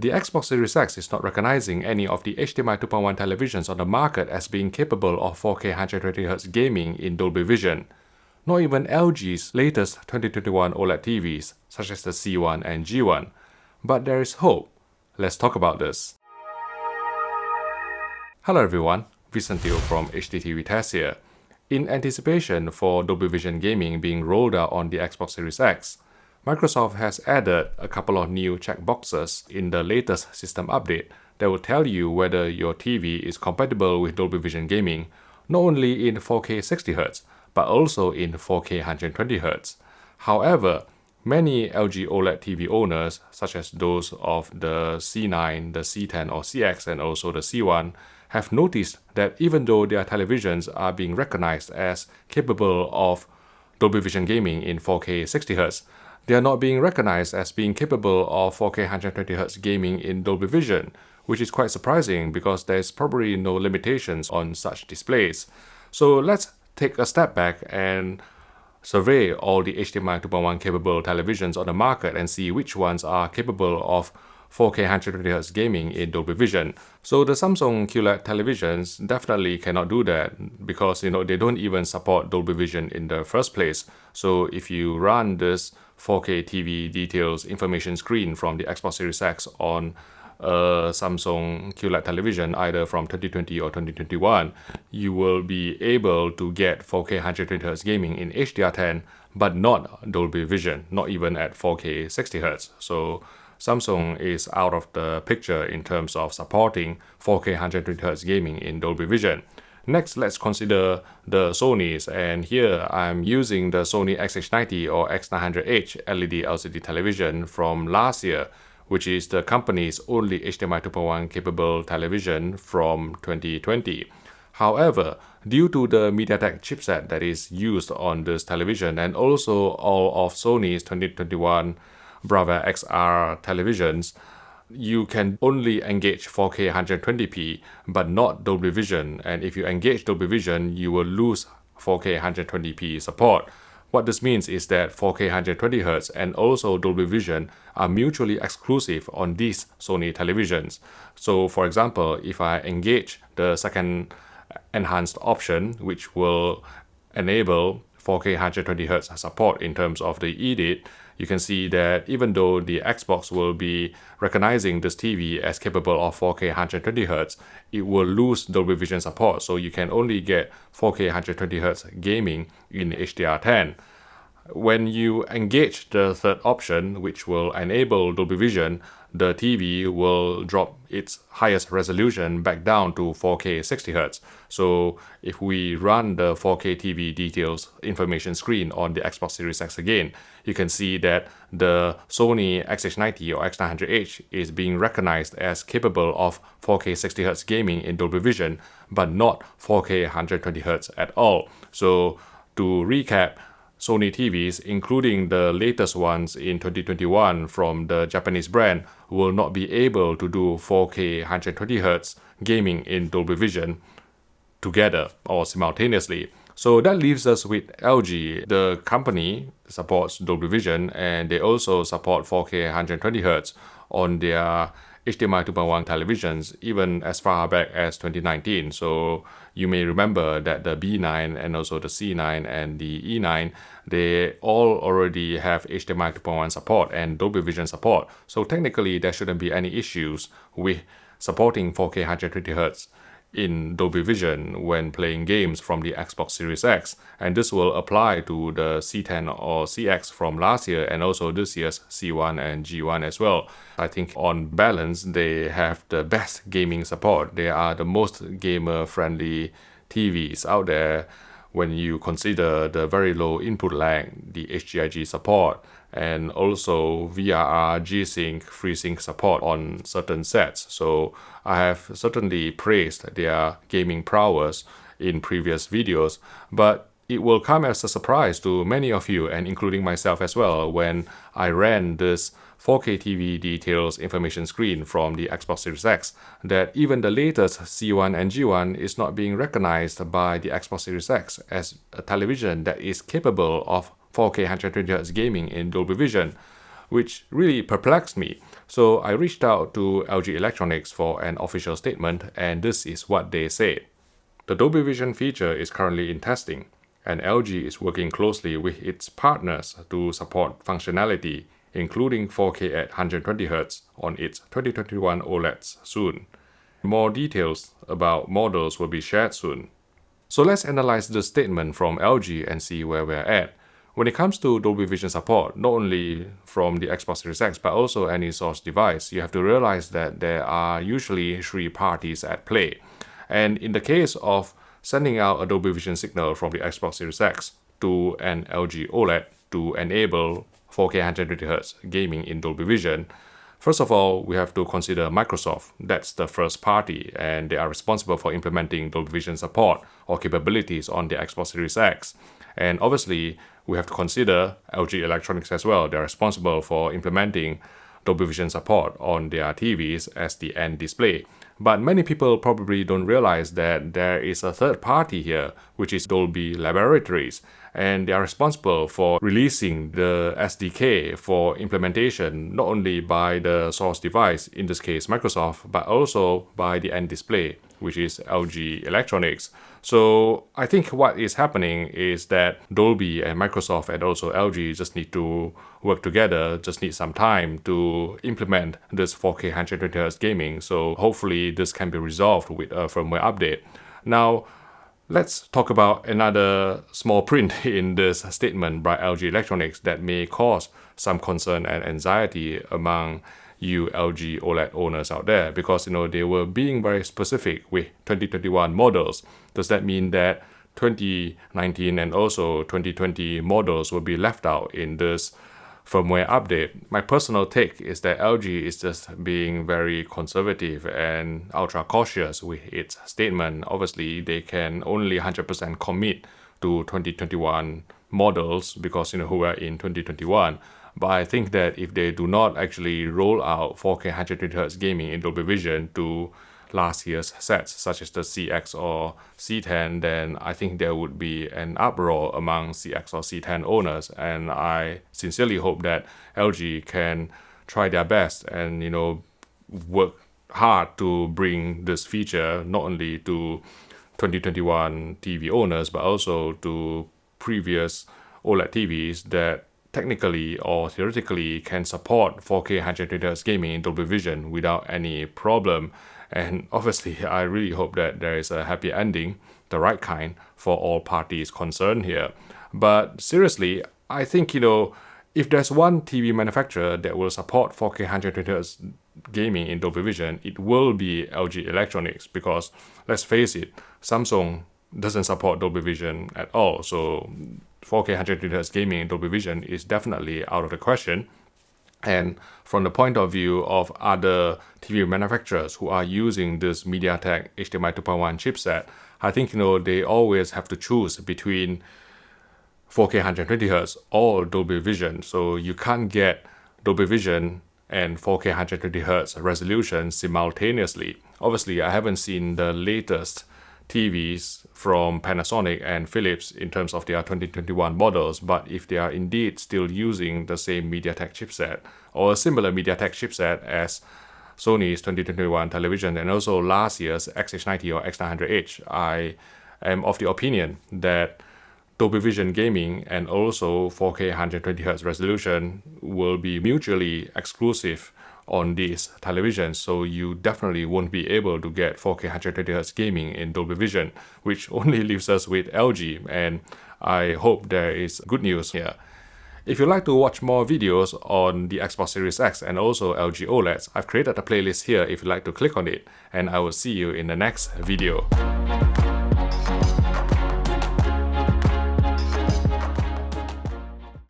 The Xbox Series X is not recognizing any of the HDMI 2.1 televisions on the market as being capable of 4K 120Hz gaming in Dolby Vision. Not even LG's latest 2021 OLED TVs, such as the C1 and G1. But there is hope. Let's talk about this. Hello everyone, Vicentio from HDTV Test here. In anticipation for Dolby Vision gaming being rolled out on the Xbox Series X, Microsoft has added a couple of new checkboxes in the latest system update that will tell you whether your TV is compatible with Dolby Vision gaming, not only in 4K 60Hz, but also in 4K 120Hz. However, many LG OLED TV owners, such as those of the C9, the C10 or CX and also the C1, have noticed that even though their televisions are being recognized as capable of Dolby Vision gaming in 4K 60Hz, they are not being recognized as being capable of 4K 120Hz gaming in Dolby Vision, which is quite surprising because there's probably no limitations on such displays. So let's take a step back and survey all the HDMI 2.1 capable televisions on the market and see which ones are capable of 4K 120Hz gaming in Dolby Vision. So the Samsung QLED televisions definitely cannot do that because they don't even support Dolby Vision in the first place. So if you run this 4K TV details information screen from the Xbox Series X on a Samsung QLED television, either from 2020 or 2021, you will be able to get 4K 120Hz gaming in HDR10, but not Dolby Vision, not even at 4K 60Hz. So Samsung is out of the picture in terms of supporting 4K 120Hz gaming in Dolby Vision. Next, let's consider the Sonys, and here I'm using the Sony XH90 or X900H LED LCD television from last year, which is the company's only HDMI 2.1 capable television from 2020. However, due to the MediaTek chipset that is used on this television and also all of Sony's 2021 Brava XR televisions, you can only engage 4K 120p but not Dolby Vision, and if you engage Dolby Vision, you will lose 4K 120p support. What this means is that 4K 120Hz and also Dolby Vision are mutually exclusive on these Sony televisions. So for example, if I engage the second enhanced option, which will enable 4K 120Hz support in terms of the EDIT, you can see that even though the Xbox will be recognizing this TV as capable of 4K 120Hz, it will lose Dolby Vision support, so you can only get 4K 120Hz gaming in HDR10. When you engage the third option, which will enable Dolby Vision, the TV will drop its highest resolution back down to 4K 60Hz. So if we run the 4K TV details information screen on the Xbox Series X again, you can see that the Sony XH90 or X900H is being recognized as capable of 4K 60Hz gaming in Dolby Vision, but not 4K 120Hz at all. So to recap, Sony TVs, including the latest ones in 2021 from the Japanese brand, will not be able to do 4K 120Hz gaming in Dolby Vision together or simultaneously. So that leaves us with LG. The company supports Dolby Vision and they also support 4K 120Hz on their HDMI 2.1 televisions even as far back as 2019. So you may remember that the B9 and also the C9 and the E9, they all already have HDMI 2.1 support and Dolby Vision support. So technically there shouldn't be any issues with supporting 4K 120Hz in Dolby Vision when playing games from the Xbox Series X, and this will apply to the C10 or CX from last year and also this year's C1 and G1 as well. I think on balance they have the best gaming support. They are the most gamer-friendly TVs out there when you consider the very low input lag, the HGIG support, and also VRR, G-Sync, FreeSync support on certain sets. So I have certainly praised their gaming prowess in previous videos, but it will come as a surprise to many of you, and including myself as well, when I ran this 4K TV details information screen from the Xbox Series X, that even the latest C1 and G1 is not being recognized by the Xbox Series X as a television that is capable of 4K 120Hz gaming in Dolby Vision. which really perplexed me. So I reached out to LG Electronics for an official statement, and this is what they said. The Dolby Vision feature is currently in testing, and LG is working closely with its partners to support functionality, including 4K at 120Hz on its 2021 OLEDs soon. More details about models will be shared soon. So let's analyze the statement from LG and see where we're at. When it comes to Dolby Vision support, not only from the Xbox Series X but also any source device, you have to realize that there are usually three parties at play. And in the case of sending out a Dolby Vision signal from the Xbox Series X to an LG OLED to enable 4K 120Hz gaming in Dolby Vision, first of all, we have to consider Microsoft. That's the first party, and they are responsible for implementing Dolby Vision support or capabilities on the Xbox Series X. And obviously, we have to consider LG Electronics as well. They're responsible for implementing Dolby Vision support on their TVs as the end display. But many people probably don't realize that there is a third party here, which is Dolby Laboratories, and they are responsible for releasing the SDK for implementation not only by the source device, in this case Microsoft, but also by the end display, which is LG Electronics. So I think what is happening is that Dolby and Microsoft and also LG just need to work together, just need some time to implement this 4K 120Hz gaming. So hopefully this can be resolved with a firmware update. Now, let's talk about another small print in this statement by LG Electronics that may cause some concern and anxiety among you LG OLED owners out there, because they were being very specific with 2021 models. Does that mean that 2019 and also 2020 models will be left out in this firmware update? My personal take is that LG is just being very conservative and ultra cautious with its statement. Obviously, they can only 100% commit to 2021 models because who are in 2021. But I think that if they do not actually roll out 4K 120Hz gaming in Dolby Vision to last year's sets, such as the CX or C10, then I think there would be an uproar among CX or C10 owners. And I sincerely hope that LG can try their best and, work hard to bring this feature not only to 2021 TV owners, but also to previous OLED TVs that technically or theoretically can support 4K 120Hz gaming in Dolby Vision without any problem. And obviously, I really hope that there is a happy ending, the right kind, for all parties concerned here. But seriously, I think, if there's one TV manufacturer that will support 4K 120Hz gaming in Dolby Vision, it will be LG Electronics, because let's face it, Samsung doesn't support Dolby Vision at all. So 4K 120Hz gaming in Dolby Vision is definitely out of the question. And from the point of view of other TV manufacturers who are using this MediaTek HDMI 2.1 chipset, I think they always have to choose between 4K 120Hz or Dolby Vision. So you can't get Dolby Vision and 4K 120Hz resolution simultaneously. Obviously, I haven't seen the latest TVs from Panasonic and Philips in terms of their 2021 models, but if they are indeed still using the same MediaTek chipset or a similar MediaTek chipset as Sony's 2021 television and also last year's XH90 or X900H, I am of the opinion that Dolby Vision gaming and also 4K 120Hz resolution will be mutually exclusive on these televisions, so you definitely won't be able to get 4K 120Hz gaming in Dolby Vision, which only leaves us with LG, and I hope there is good news here. If you'd like to watch more videos on the Xbox Series X and also LG OLEDs, I've created a playlist here if you'd like to click on it, and I will see you in the next video.